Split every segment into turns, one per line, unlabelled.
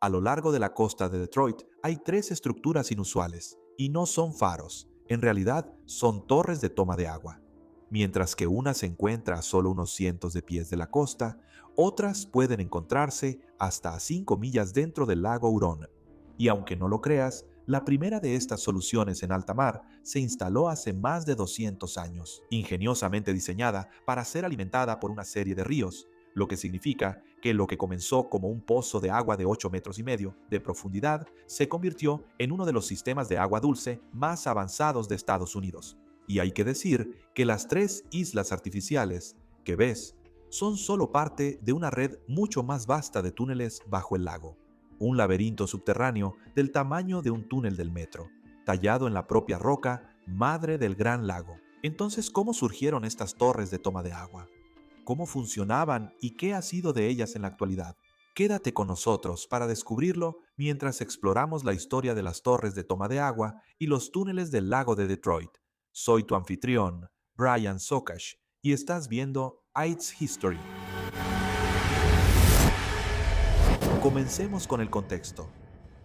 A lo largo de la costa de Detroit hay tres estructuras inusuales, y no son faros, en realidad son torres de toma de agua. Mientras que una se encuentra a solo unos cientos de pies de la costa, otras pueden encontrarse hasta a 5 millas dentro del lago Huron. Y aunque no lo creas, la primera de estas soluciones en alta mar se instaló hace más de 200 años, ingeniosamente diseñada para ser alimentada por una serie de ríos, lo que significa que lo que comenzó como un pozo de agua de 8 metros y medio de profundidad se convirtió en uno de los sistemas de agua dulce más avanzados de Estados Unidos. Y hay que decir que las tres islas artificiales que ves son solo parte de una red mucho más vasta de túneles bajo el lago, un laberinto subterráneo del tamaño de un túnel del metro, tallado en la propia roca madre del Gran Lago. Entonces, ¿cómo surgieron estas torres de toma de agua? ¿Cómo funcionaban y qué ha sido de ellas en la actualidad? Quédate con nosotros para descubrirlo mientras exploramos la historia de las torres de toma de agua y los túneles del lago de Detroit. Soy tu anfitrión, Brian Sokash, y estás viendo It's History. Comencemos con el contexto.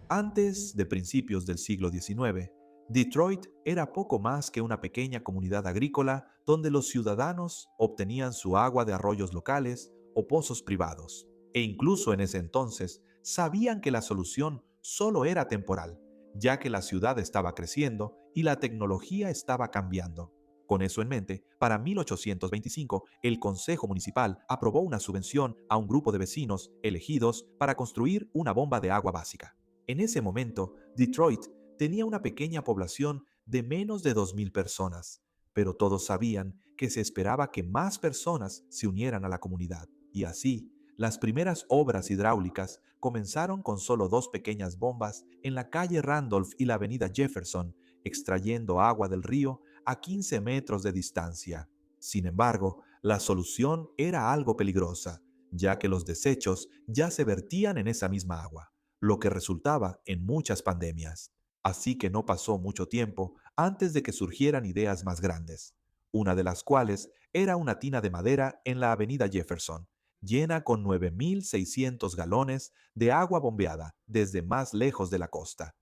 Antes de principios del siglo XIX, Detroit era poco más que una pequeña comunidad agrícola donde los ciudadanos obtenían su agua de arroyos locales o pozos privados. E incluso en ese entonces sabían que la solución solo era temporal, ya que la ciudad estaba creciendo y la tecnología estaba cambiando. Con eso en mente, para 1825, el Consejo Municipal aprobó una subvención a un grupo de vecinos elegidos para construir una bomba de agua básica. En ese momento, Detroit tenía una pequeña población de menos de 2.000 personas, pero todos sabían que se esperaba que más personas se unieran a la comunidad. Y así, las primeras obras hidráulicas comenzaron con solo dos pequeñas bombas en la calle Randolph y la avenida Jefferson, extrayendo agua del río a 15 metros de distancia. Sin embargo, la solución era algo peligrosa, ya que los desechos ya se vertían en esa misma agua, lo que resultaba en muchas pandemias. Así que no pasó mucho tiempo antes de que surgieran ideas más grandes, una de las cuales era una tina de madera en la avenida Jefferson, llena con 9.600 galones de agua bombeada desde más lejos de la costa.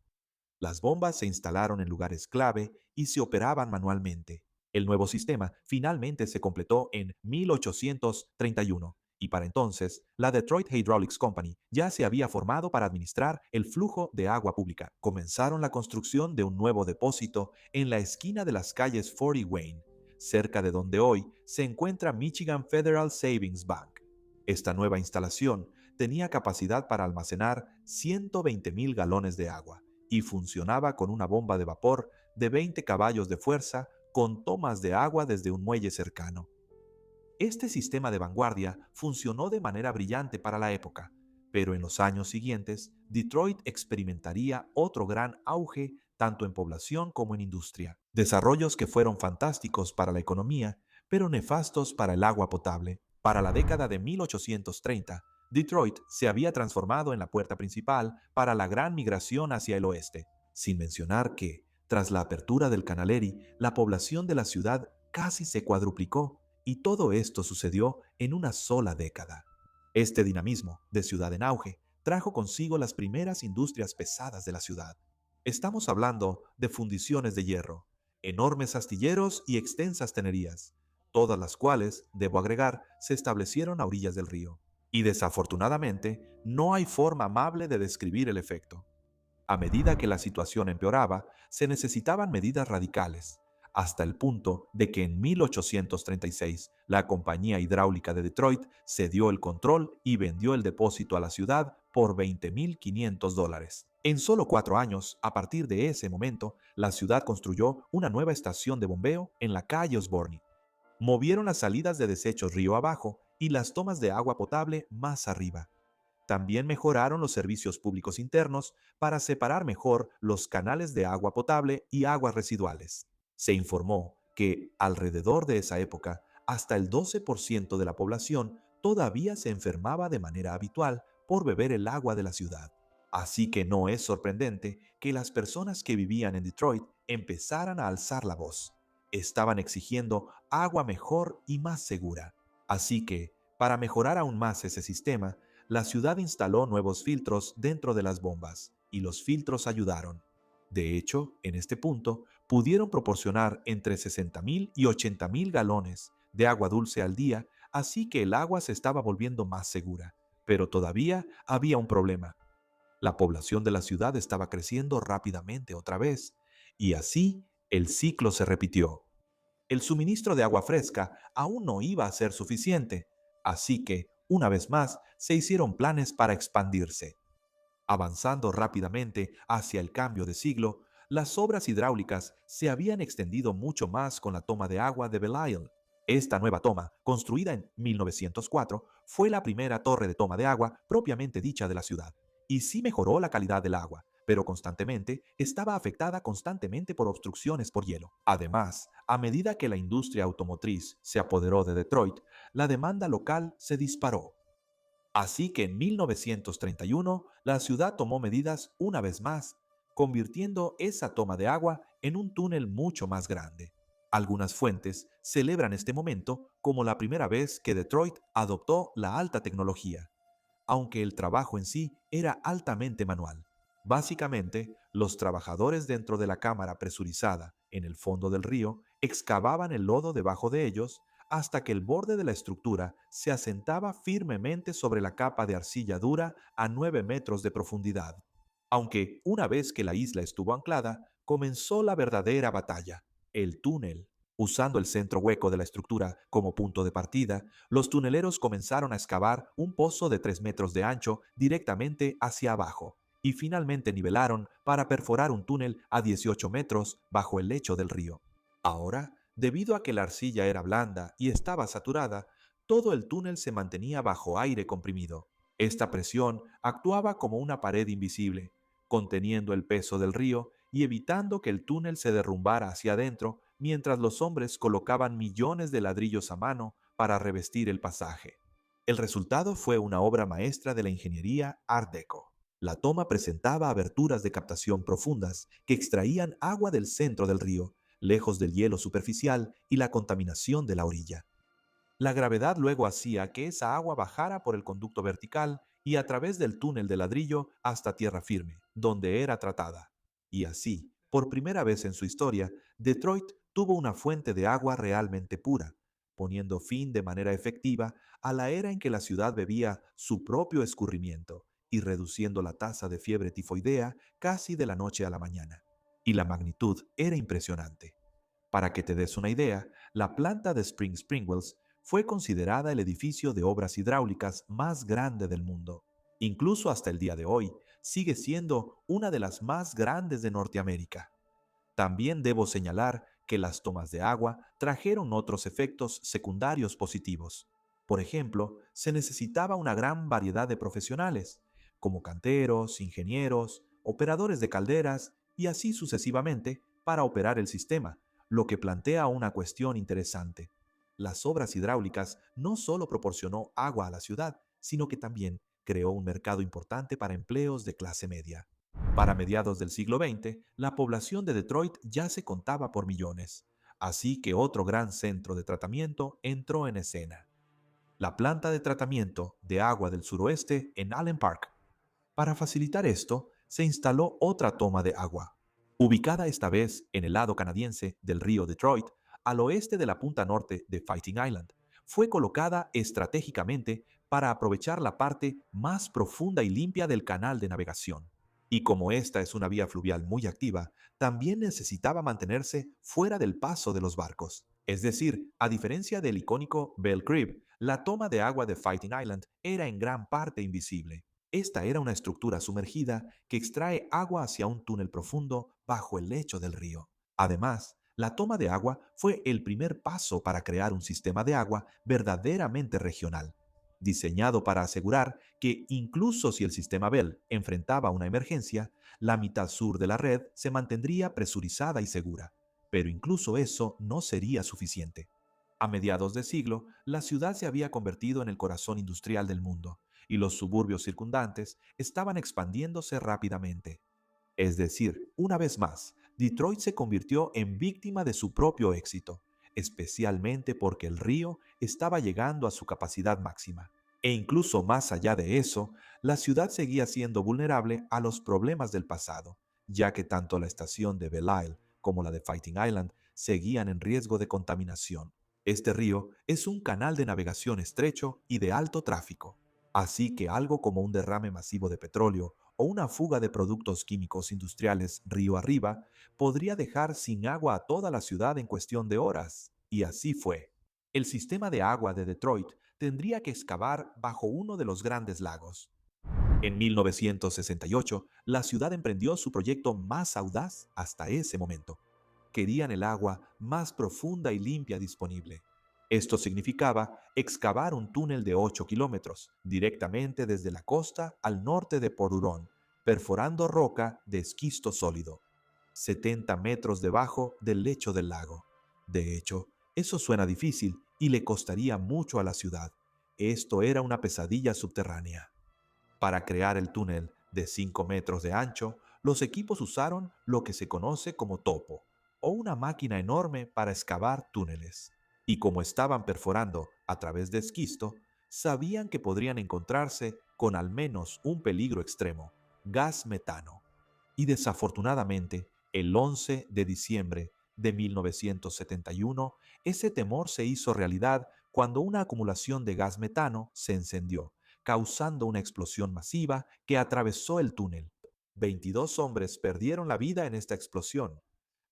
Las bombas se instalaron en lugares clave y se operaban manualmente. El nuevo sistema finalmente se completó en 1831 y para entonces la Detroit Hydraulics Company ya se había formado para administrar el flujo de agua pública. Comenzaron la construcción de un nuevo depósito en la esquina de las calles Ford y Wayne, cerca de donde hoy se encuentra Michigan Federal Savings Bank. Esta nueva instalación tenía capacidad para almacenar 120.000 galones de agua y funcionaba con una bomba de vapor de 20 caballos de fuerza con tomas de agua desde un muelle cercano. Este sistema de vanguardia funcionó de manera brillante para la época, pero en los años siguientes, Detroit experimentaría otro gran auge tanto en población como en industria. Desarrollos que fueron fantásticos para la economía, pero nefastos para el agua potable. Para la década de 1830, Detroit se había transformado en la puerta principal para la gran migración hacia el oeste, sin mencionar que, tras la apertura del Canal Erie, la población de la ciudad casi se cuadruplicó, y todo esto sucedió en una sola década. Este dinamismo de ciudad en auge trajo consigo las primeras industrias pesadas de la ciudad. Estamos hablando de fundiciones de hierro, enormes astilleros y extensas tenerías, todas las cuales, debo agregar, se establecieron a orillas del río. Y desafortunadamente, no hay forma amable de describir el efecto. A medida que la situación empeoraba, se necesitaban medidas radicales, hasta el punto de que en 1836 la Compañía Hidráulica de Detroit cedió el control y vendió el depósito a la ciudad por $20.500. En solo 4 años, a partir de ese momento, la ciudad construyó una nueva estación de bombeo en la calle Osborne. Movieron las salidas de desechos río abajo y las tomas de agua potable más arriba. También mejoraron los servicios públicos internos para separar mejor los canales de agua potable y aguas residuales. Se informó que, alrededor de esa época, hasta el 12% de la población todavía se enfermaba de manera habitual por beber el agua de la ciudad. Así que no es sorprendente que las personas que vivían en Detroit empezaran a alzar la voz. Estaban exigiendo agua mejor y más segura. Así que, para mejorar aún más ese sistema, la ciudad instaló nuevos filtros dentro de las bombas, y los filtros ayudaron. De hecho, en este punto, pudieron proporcionar entre 60.000 y 80.000 galones de agua dulce al día, así que el agua se estaba volviendo más segura. Pero todavía había un problema. La población de la ciudad estaba creciendo rápidamente otra vez, y así el ciclo se repitió. El suministro de agua fresca aún no iba a ser suficiente, así que, una vez más, se hicieron planes para expandirse. Avanzando rápidamente hacia el cambio de siglo, las obras hidráulicas se habían extendido mucho más con la toma de agua de Belle-Isle. Esta nueva toma, construida en 1904, fue la primera torre de toma de agua propiamente dicha de la ciudad, y sí mejoró la calidad del agua, pero constantemente estaba afectada constantemente por obstrucciones por hielo. Además, a medida que la industria automotriz se apoderó de Detroit, la demanda local se disparó. Así que en 1931 la ciudad tomó medidas una vez más, convirtiendo esa toma de agua en un túnel mucho más grande. Algunas fuentes celebran este momento como la primera vez que Detroit adoptó la alta tecnología, aunque el trabajo en sí era altamente manual. Básicamente, los trabajadores dentro de la cámara presurizada en el fondo del río excavaban el lodo debajo de ellos hasta que el borde de la estructura se asentaba firmemente sobre la capa de arcilla dura a 9 metros de profundidad. Aunque una vez que la isla estuvo anclada, comenzó la verdadera batalla, el túnel. Usando el centro hueco de la estructura como punto de partida, los tuneleros comenzaron a excavar un pozo de 3 metros de ancho directamente hacia abajo y finalmente nivelaron para perforar un túnel a 18 metros bajo el lecho del río. Ahora, debido a que la arcilla era blanda y estaba saturada, todo el túnel se mantenía bajo aire comprimido. Esta presión actuaba como una pared invisible, conteniendo el peso del río y evitando que el túnel se derrumbara hacia adentro mientras los hombres colocaban millones de ladrillos a mano para revestir el pasaje. El resultado fue una obra maestra de la ingeniería Art Deco. La toma presentaba aberturas de captación profundas que extraían agua del centro del río, lejos del hielo superficial y la contaminación de la orilla. La gravedad luego hacía que esa agua bajara por el conducto vertical y a través del túnel de ladrillo hasta tierra firme, donde era tratada. Y así, por primera vez en su historia, Detroit tuvo una fuente de agua realmente pura, poniendo fin de manera efectiva a la era en que la ciudad bebía su propio escurrimiento y reduciendo la tasa de fiebre tifoidea casi de la noche a la mañana. Y la magnitud era impresionante. Para que te des una idea, la planta de Spring Springwells fue considerada el edificio de obras hidráulicas más grande del mundo. Incluso hasta el día de hoy, sigue siendo una de las más grandes de Norteamérica. También debo señalar que las tomas de agua trajeron otros efectos secundarios positivos. Por ejemplo, se necesitaba una gran variedad de profesionales, como canteros, ingenieros, operadores de calderas y así sucesivamente, para operar el sistema, lo que plantea una cuestión interesante. Las obras hidráulicas no solo proporcionó agua a la ciudad, sino que también creó un mercado importante para empleos de clase media. Para mediados del siglo XX, la población de Detroit ya se contaba por millones, así que otro gran centro de tratamiento entró en escena: la planta de tratamiento de agua del suroeste en Allen Park. Para facilitar esto, se instaló otra toma de agua, ubicada esta vez en el lado canadiense del río Detroit, al oeste de la punta norte de Fighting Island. Fue colocada estratégicamente para aprovechar la parte más profunda y limpia del canal de navegación. Y como esta es una vía fluvial muy activa, también necesitaba mantenerse fuera del paso de los barcos. Es decir, a diferencia del icónico Belle Crib, la toma de agua de Fighting Island era en gran parte invisible. Esta era una estructura sumergida que extrae agua hacia un túnel profundo bajo el lecho del río. Además, la toma de agua fue el primer paso para crear un sistema de agua verdaderamente regional, diseñado para asegurar que incluso si el sistema Bell enfrentaba una emergencia, la mitad sur de la red se mantendría presurizada y segura. Pero incluso eso no sería suficiente. A mediados de siglo, la ciudad se había convertido en el corazón industrial del mundo, y los suburbios circundantes estaban expandiéndose rápidamente. Es decir, una vez más, Detroit se convirtió en víctima de su propio éxito, especialmente porque el río estaba llegando a su capacidad máxima. E incluso más allá de eso, la ciudad seguía siendo vulnerable a los problemas del pasado, ya que tanto la estación de Belle Isle como la de Fighting Island seguían en riesgo de contaminación. Este río es un canal de navegación estrecho y de alto tráfico, así que algo como un derrame masivo de petróleo o una fuga de productos químicos industriales río arriba podría dejar sin agua a toda la ciudad en cuestión de horas. Y así fue. El sistema de agua de Detroit tendría que excavar bajo uno de los grandes lagos. En 1968, la ciudad emprendió su proyecto más audaz hasta ese momento. Querían el agua más profunda y limpia disponible. Esto significaba excavar un túnel de 8 kilómetros, directamente desde la costa al norte de Port Huron, perforando roca de esquisto sólido, 70 metros debajo del lecho del lago. De hecho, eso suena difícil y le costaría mucho a la ciudad. Esto era una pesadilla subterránea. Para crear el túnel de 5 metros de ancho, los equipos usaron lo que se conoce como topo, o una máquina enorme para excavar túneles. Y como estaban perforando a través de esquisto, sabían que podrían encontrarse con al menos un peligro extremo, gas metano. Y desafortunadamente, el 11 de diciembre de 1971, ese temor se hizo realidad cuando una acumulación de gas metano se encendió, causando una explosión masiva que atravesó el túnel. 22 hombres perdieron la vida en esta explosión.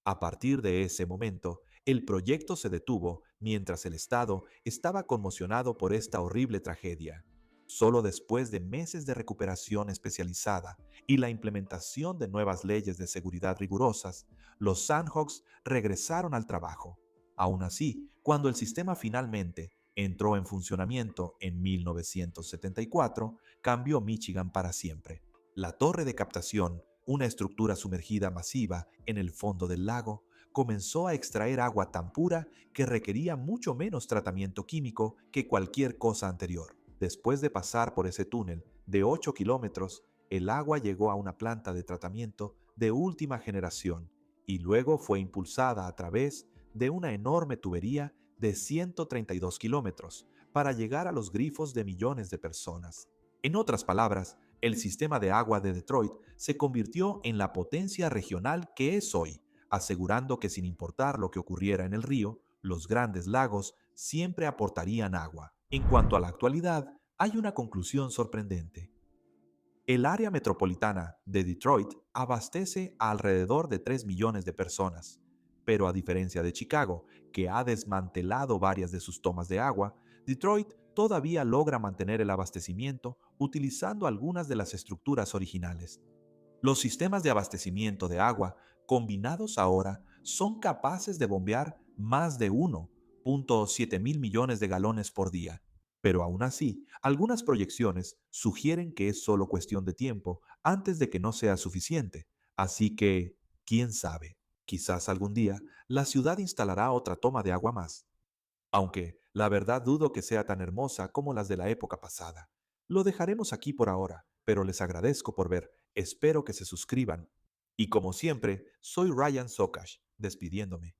A partir de ese momento, el proyecto se detuvo mientras el Estado estaba conmocionado por esta horrible tragedia. Solo después de meses de recuperación especializada y la implementación de nuevas leyes de seguridad rigurosas, los Sandhawks regresaron al trabajo. Aún así, cuando el sistema finalmente entró en funcionamiento en 1974, cambió Michigan para siempre. La torre de captación, una estructura sumergida masiva en el fondo del lago, comenzó a extraer agua tan pura que requería mucho menos tratamiento químico que cualquier cosa anterior. Después de pasar por ese túnel de 8 kilómetros, el agua llegó a una planta de tratamiento de última generación y luego fue impulsada a través de una enorme tubería de 132 kilómetros para llegar a los grifos de millones de personas. En otras palabras, el sistema de agua de Detroit se convirtió en la potencia regional que es hoy, asegurando que sin importar lo que ocurriera en el río, los grandes lagos siempre aportarían agua. En cuanto a la actualidad, hay una conclusión sorprendente. El área metropolitana de Detroit abastece a alrededor de 3 millones de personas, pero a diferencia de Chicago, que ha desmantelado varias de sus tomas de agua, Detroit todavía logra mantener el abastecimiento utilizando algunas de las estructuras originales. Los sistemas de abastecimiento de agua combinados ahora son capaces de bombear más de 1.7 mil millones de galones por día. Pero aún así, algunas proyecciones sugieren que es solo cuestión de tiempo antes de que no sea suficiente. Así que, quién sabe, quizás algún día la ciudad instalará otra toma de agua más. Aunque, la verdad dudo que sea tan hermosa como las de la época pasada. Lo dejaremos aquí por ahora, pero les agradezco por ver. Espero que se suscriban. Y como siempre, soy Ryan Sokash, despidiéndome.